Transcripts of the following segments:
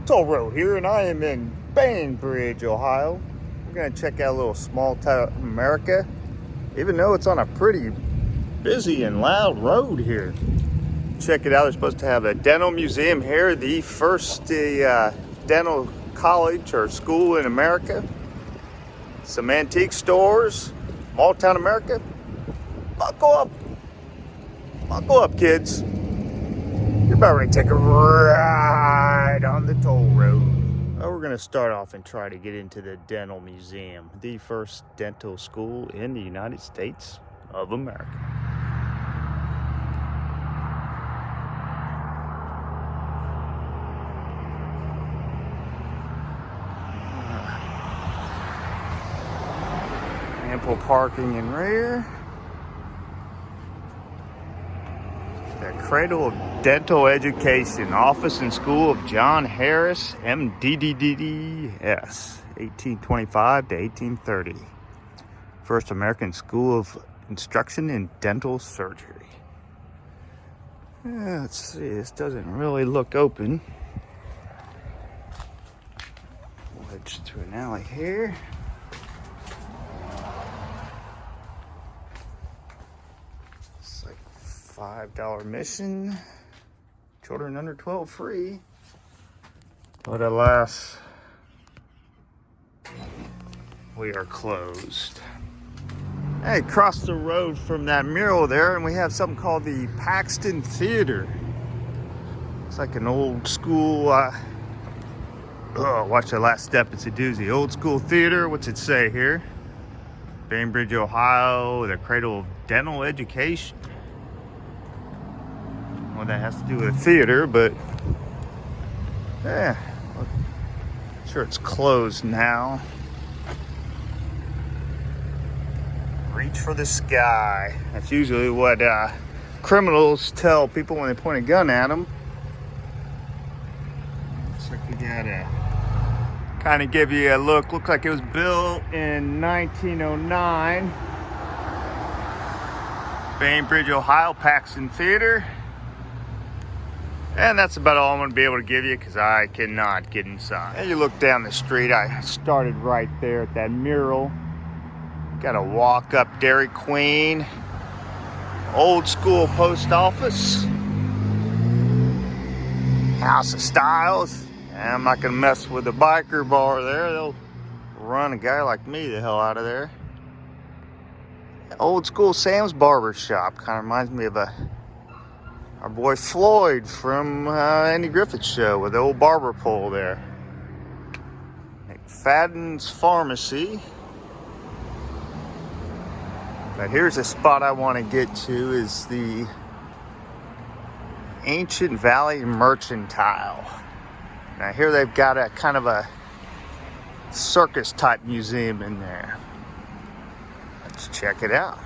Toll Road here, and I am in Bainbridge, Ohio. We're going to check out a little small town America, even though it's on a pretty busy and loud road here. Check it out. They're supposed to have a dental museum here, the first dental college or school in America. Some antique stores, small town America. Buckle up, kids. You're about ready to take a ride on the toll road. We're going to start off and try to get into the dental museum, the first dental school in the United States of America. Ample parking in rear. The Cradle of Dental Education, Office and School of John Harris, MDDDS, 1825 to 1830. First American School of Instruction in Dental Surgery. Let's see, this doesn't really look open. Wedge through an alley here. It's like $5 admission. Children under 12 free. But alas, we are closed. Hey, across the road from that mural there, and we have something called the Paxton Theater. It's like an old school, watch the last step, it's a doozy. Old school theater, what's it say here? Bainbridge, Ohio, the Cradle of Dental Education. Well, that has to do with theater, but yeah, I'm sure it's closed now. Reach for the sky. That's usually what criminals tell people when they point a gun at them. Looks like we got a kind of give you a look. Looks like it was built in 1909. Bainbridge, Ohio, Paxton Theater. And that's about all I'm going to be able to give you because I cannot get inside. And you look down the street, I started right there at that mural. Got to walk up Dairy Queen, old school post office, House of Styles. And I'm not going to mess with the biker bar there. They'll run a guy like me the hell out of there. Old school Sam's Barber Shop. Kind of reminds me of our boy Floyd from Andy Griffith's show with the old barber pole there. McFadden's Pharmacy. But here's a spot I want to get to is the Ancient Valley Mercantile. Now here they've got a kind of a circus type museum in there. Let's check it out.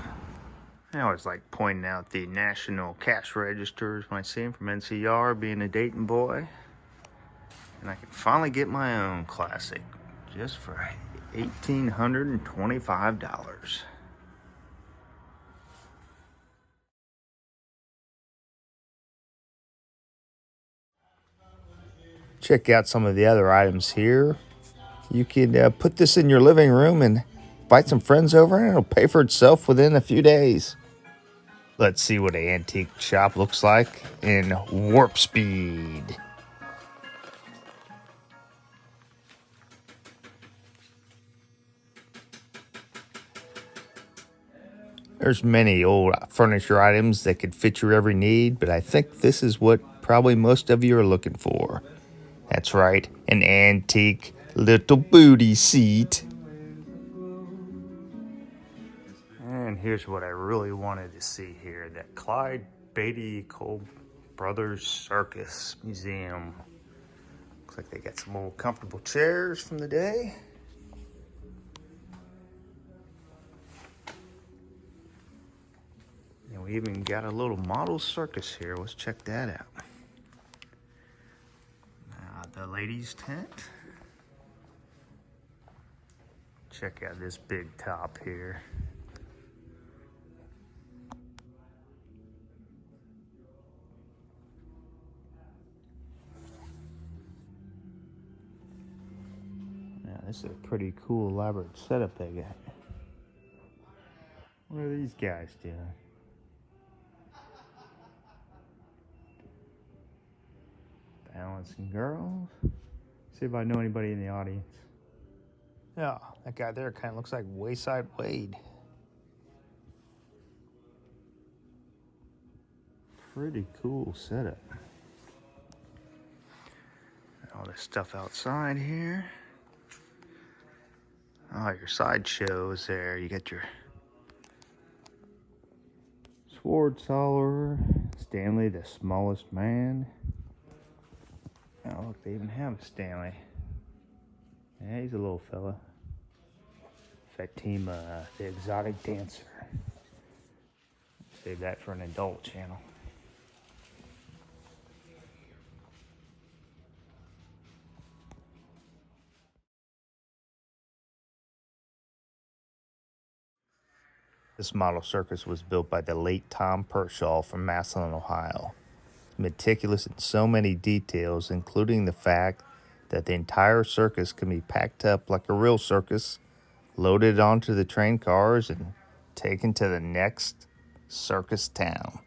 I always like pointing out the national cash registers when I see them from NCR, being a Dayton boy. And I can finally get my own classic just for $1,825. Check out some of the other items here. You can put this in your living room and invite some friends over and it'll pay for itself within a few days. Let's see what an antique shop looks like in warp speed. There's many old furniture items that could fit your every need, but I think this is what probably most of you are looking for. That's right, an antique little booty seat. And here's what I really wanted to see here, that Clyde Beatty Cole Brothers Circus Museum. Looks like they got some old comfortable chairs from the day. And we even got a little model circus here. Let's check that out. The ladies' tent. Check out this big top here. Yeah, this is a pretty cool, elaborate setup they got. What are these guys doing? Balancing girls. See if I know anybody in the audience. Yeah, that guy there kind of looks like Wayside Wade. Pretty cool setup. All this stuff outside here. Oh, your sideshows there. You got your sword swallower, Stanley the smallest man. Oh, look, they even have a Stanley. Yeah, he's a little fella. Fatima, the exotic dancer. Save that for an adult channel. This model circus was built by the late Tom Pershaw from Massillon, Ohio. Meticulous in so many details, including the fact that the entire circus can be packed up like a real circus, loaded onto the train cars, and taken to the next circus town.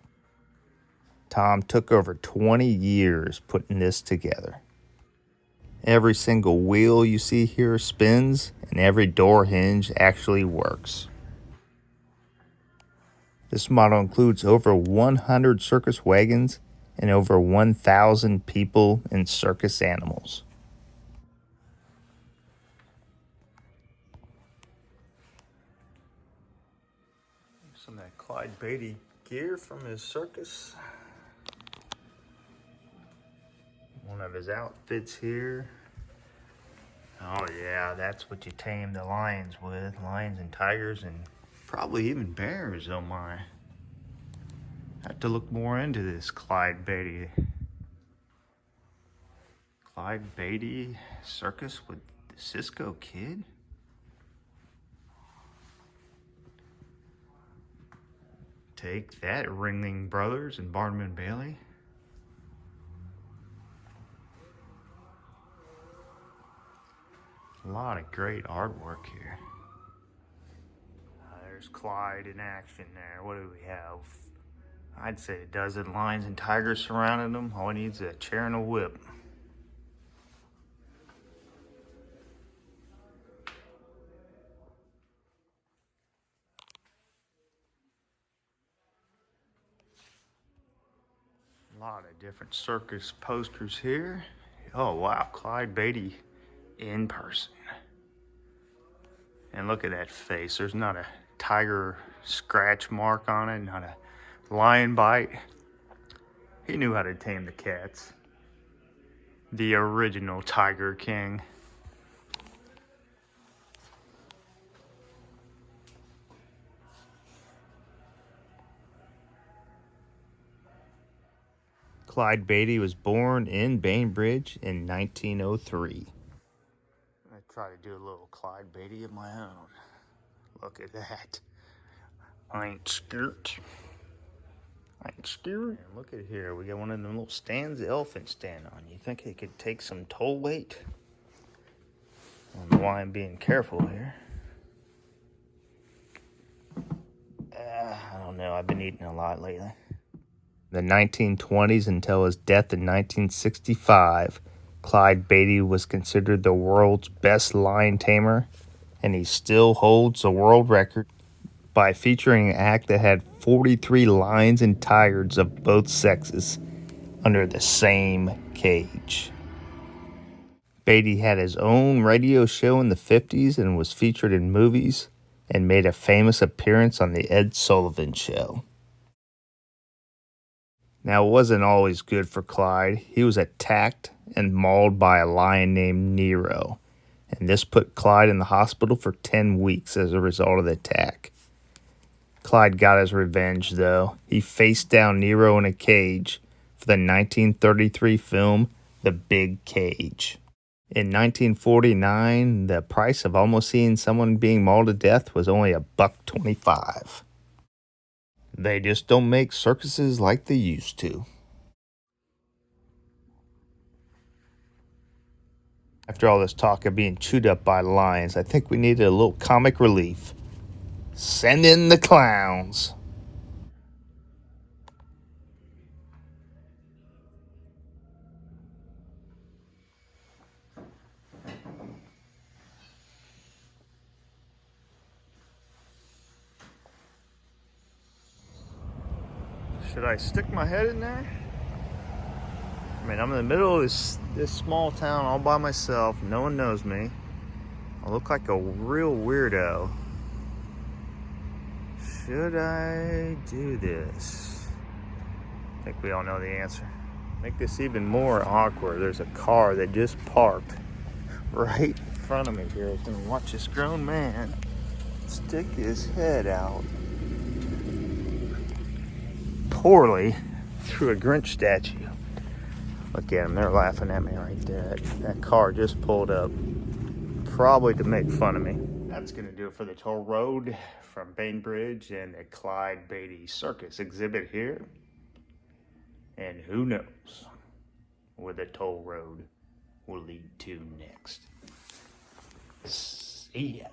Tom took over 20 years putting this together. Every single wheel you see here spins, and every door hinge actually works. This model includes over 100 circus wagons and over 1,000 people and circus animals. Some of that Clyde Beatty gear from his circus. One of his outfits here. Oh yeah, that's what you tame the lions with. Lions and tigers and probably even bears, oh my. Have to look more into this Clyde Beatty. Clyde Beatty circus with the Cisco Kid? Take that, Ringling Brothers and Barnum and Bailey. A lot of great artwork here. There's Clyde in action there. What do we have? I'd say a dozen lions and tigers surrounding him. All he needs is a chair and a whip. A lot of different circus posters here. Oh wow, Clyde Beatty in person. And look at that face. There's not a tiger scratch mark on it, not a lion bite. He knew how to tame the cats. The original Tiger King. Clyde Beatty was born in Bainbridge in 1903. I try to do a little Clyde Beatty of my own. Look at that. I ain't scared. I ain't scared. And look at here. We got one of them little stands the elephants stand on. You think it could take some toll weight? I don't know why I'm being careful here. I don't know. I've been eating a lot lately. The 1920s until his death in 1965, Clyde Beatty was considered the world's best lion tamer, and he still holds the world record by featuring an act that had 43 lions and tigers of both sexes under the same cage. Beatty had his own radio show in the 50s and was featured in movies and made a famous appearance on The Ed Sullivan Show. Now, it wasn't always good for Clyde. He was attacked and mauled by a lion named Nero, and this put Clyde in the hospital for 10 weeks as a result of the attack. Clyde got his revenge, though. He faced down Nero in a cage for the 1933 film The Big Cage. In 1949, the price of almost seeing someone being mauled to death was only $1.25. They just don't make circuses like they used to. After all this talk of being chewed up by lions, I think we needed a little comic relief. Send in the clowns. Should I stick my head in there? I mean, I'm in the middle of this small town all by myself. No one knows me. I look like a real weirdo. Should I do this? I think we all know the answer. Make this even more awkward. There's a car that just parked right in front of me here. I was gonna watch this grown man stick his head out poorly through a Grinch statue. Look at them, they're laughing at me right there. That car just pulled up, probably to make fun of me. That's gonna do it for the toll road from Bainbridge and the Clyde Beatty Circus exhibit here. And who knows where the toll road will lead to next. See ya.